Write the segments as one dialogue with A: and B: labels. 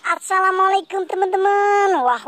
A: Assalamualaikum teman-teman. Wah,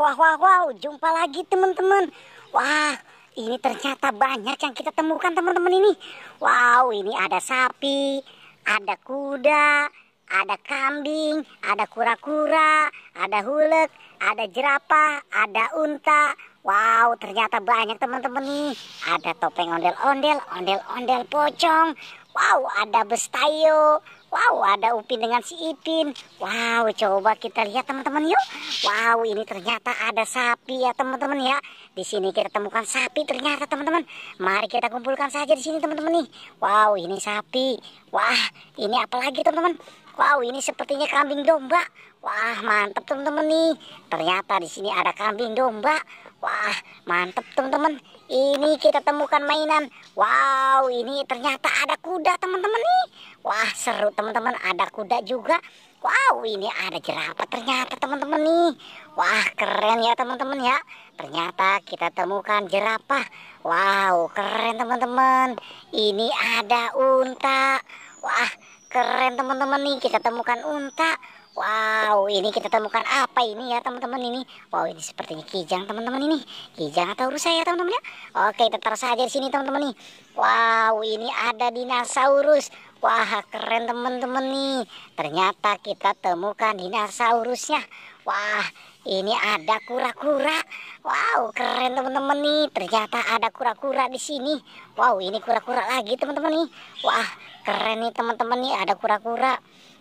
A: jumpa lagi teman-teman. Wah, ini ternyata banyak yang kita temukan teman-teman ini. Wow, ini ada sapi, ada kuda, ada kambing, ada kura-kura, ada hulek, ada jerapah, ada unta. Wow, ternyata banyak teman-teman nih. Ada topeng ondel-ondel, ondel-ondel pocong. Wow, ada bestayo. Wow, ada Upin dengan si Ipin. Wow, coba kita lihat teman-teman yuk. Wow, ini ternyata ada sapi ya teman-teman ya. Di sini kita temukan sapi ternyata teman-teman. Mari kita kumpulkan saja di sini teman-teman nih. Wow, ini sapi. Wah, ini apa lagi teman-teman? Wow, ini sepertinya kambing domba. Wah, mantap teman-teman nih. Ternyata di sini ada kambing domba. Wah, mantap teman-teman. Ini kita temukan mainan. Wow, ini ternyata ada kuda teman-teman nih. Wah, seru teman-teman, ada kuda juga. Wow, ini ada jerapah ternyata teman-teman nih. Wah, keren ya teman-teman ya. Ternyata kita temukan jerapah. Wow, keren teman-teman. Ini ada unta. Wah, keren teman-teman nih, kita temukan unta. Wow, ini kita temukan apa ini ya teman-teman ini? Wow, ini sepertinya kijang teman-teman ini. Kijang atau rusa ya teman-teman ya? Oke, kita taruh saja di sini teman-teman nih. Wow, ini ada dinosaurus. Wah, keren teman-teman nih. Ternyata kita temukan dinosaurusnya. Wah, ini ada kura-kura. Wow, keren teman-teman nih. Ternyata ada kura-kura di sini. Wow, ini kura-kura lagi teman-teman nih. Wah, keren nih teman-teman nih, ada kura-kura.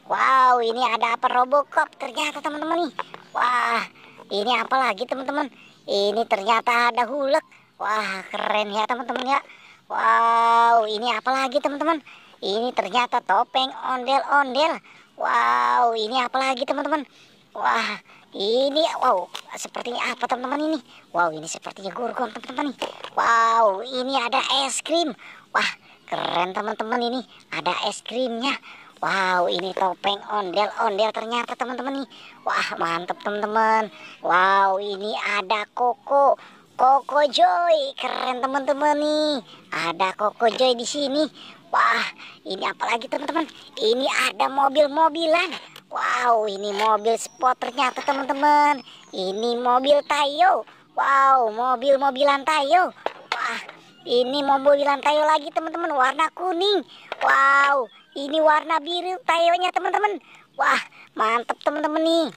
A: Wow, ini ada apa, Robocop ternyata teman-teman nih. Wah, ini apa lagi teman-teman? Ini ternyata ada hulek. Wah, keren ya teman-teman ya. Wow, ini apa lagi teman-teman? Ini ternyata topeng ondel-ondel. Wow, ini apa lagi teman-teman? Wah, ini sepertinya apa teman-teman ini? Wow, ini sepertinya gorgon teman-teman nih. Wow, ini ada es krim. Wah, keren teman-teman ini, ada es krimnya. Wow, ini topeng ondel-ondel ternyata teman-teman nih. Wah, mantap teman-teman. Wow, ini ada Koko Joy. Keren teman-teman nih. Ada Koko Joy di sini. Wah, ini apa lagi teman-teman? Ini ada mobil-mobilan. Wow, ini mobil sport ternyata teman-teman. Ini mobil Tayo. Wow, mobil-mobilan Tayo. Wah, ini mobilan Tayo lagi teman-teman, warna kuning. Wow, ini warna biru Tayonya teman-teman. Wah, mantap teman-teman nih.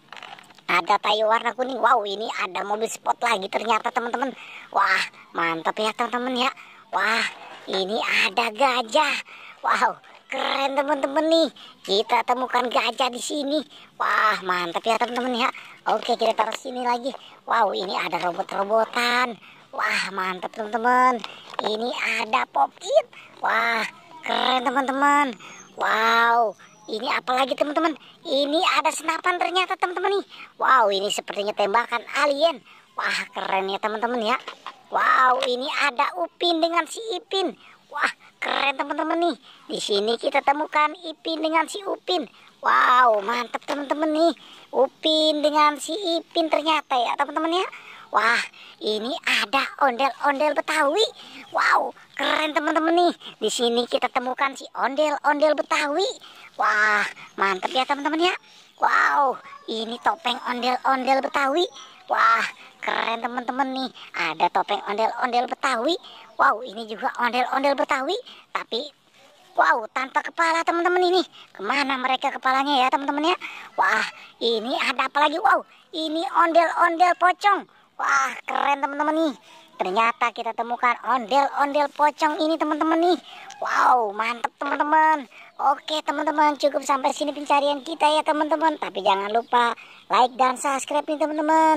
A: Ada Tayo warna kuning. Wow, ini ada mobil sport lagi ternyata teman-teman. Wah, mantap ya teman-teman ya. Wah, ini ada gajah. Wow, keren teman-teman nih. Kita temukan gajah di sini. Wah, mantap ya teman-teman ya. Oke, kita taruh sini lagi. Wow, ini ada robot-robotan. Wah, mantap teman-teman. Ini ada Pop-It. Wah, keren teman-teman. Wow, ini apa lagi teman-teman? Ini ada senapan ternyata teman-teman nih. Wow, ini sepertinya tembakan alien. Wah, keren ya teman-teman ya. Wow, ini ada Upin dengan si Ipin. Wah, keren teman-teman nih. Di sini kita temukan Ipin dengan si Upin. Wow, mantap teman-teman nih. Upin dengan si Ipin ternyata ya teman-teman ya. Wah, ini ada ondel-ondel Betawi. Wow, keren teman-teman nih. Di sini kita temukan si ondel-ondel Betawi. Wah, mantap ya teman-teman ya. Wow, ini topeng ondel-ondel Betawi. Wah, keren teman-teman nih. Ada topeng ondel-ondel Betawi. Wow, ini juga ondel-ondel Betawi. Tapi wow, tanpa kepala teman-teman ini. Kemana mereka kepalanya ya teman-teman ya? Wah, ini ada apa lagi? Wow, ini ondel-ondel pocong. Wah, keren teman-teman nih. Ternyata kita temukan ondel-ondel pocong ini teman-teman nih. Wow, mantap teman-teman. Oke teman-teman, cukup sampai sini pencarian kita ya teman-teman. Tapi jangan lupa like dan subscribe nih teman-teman.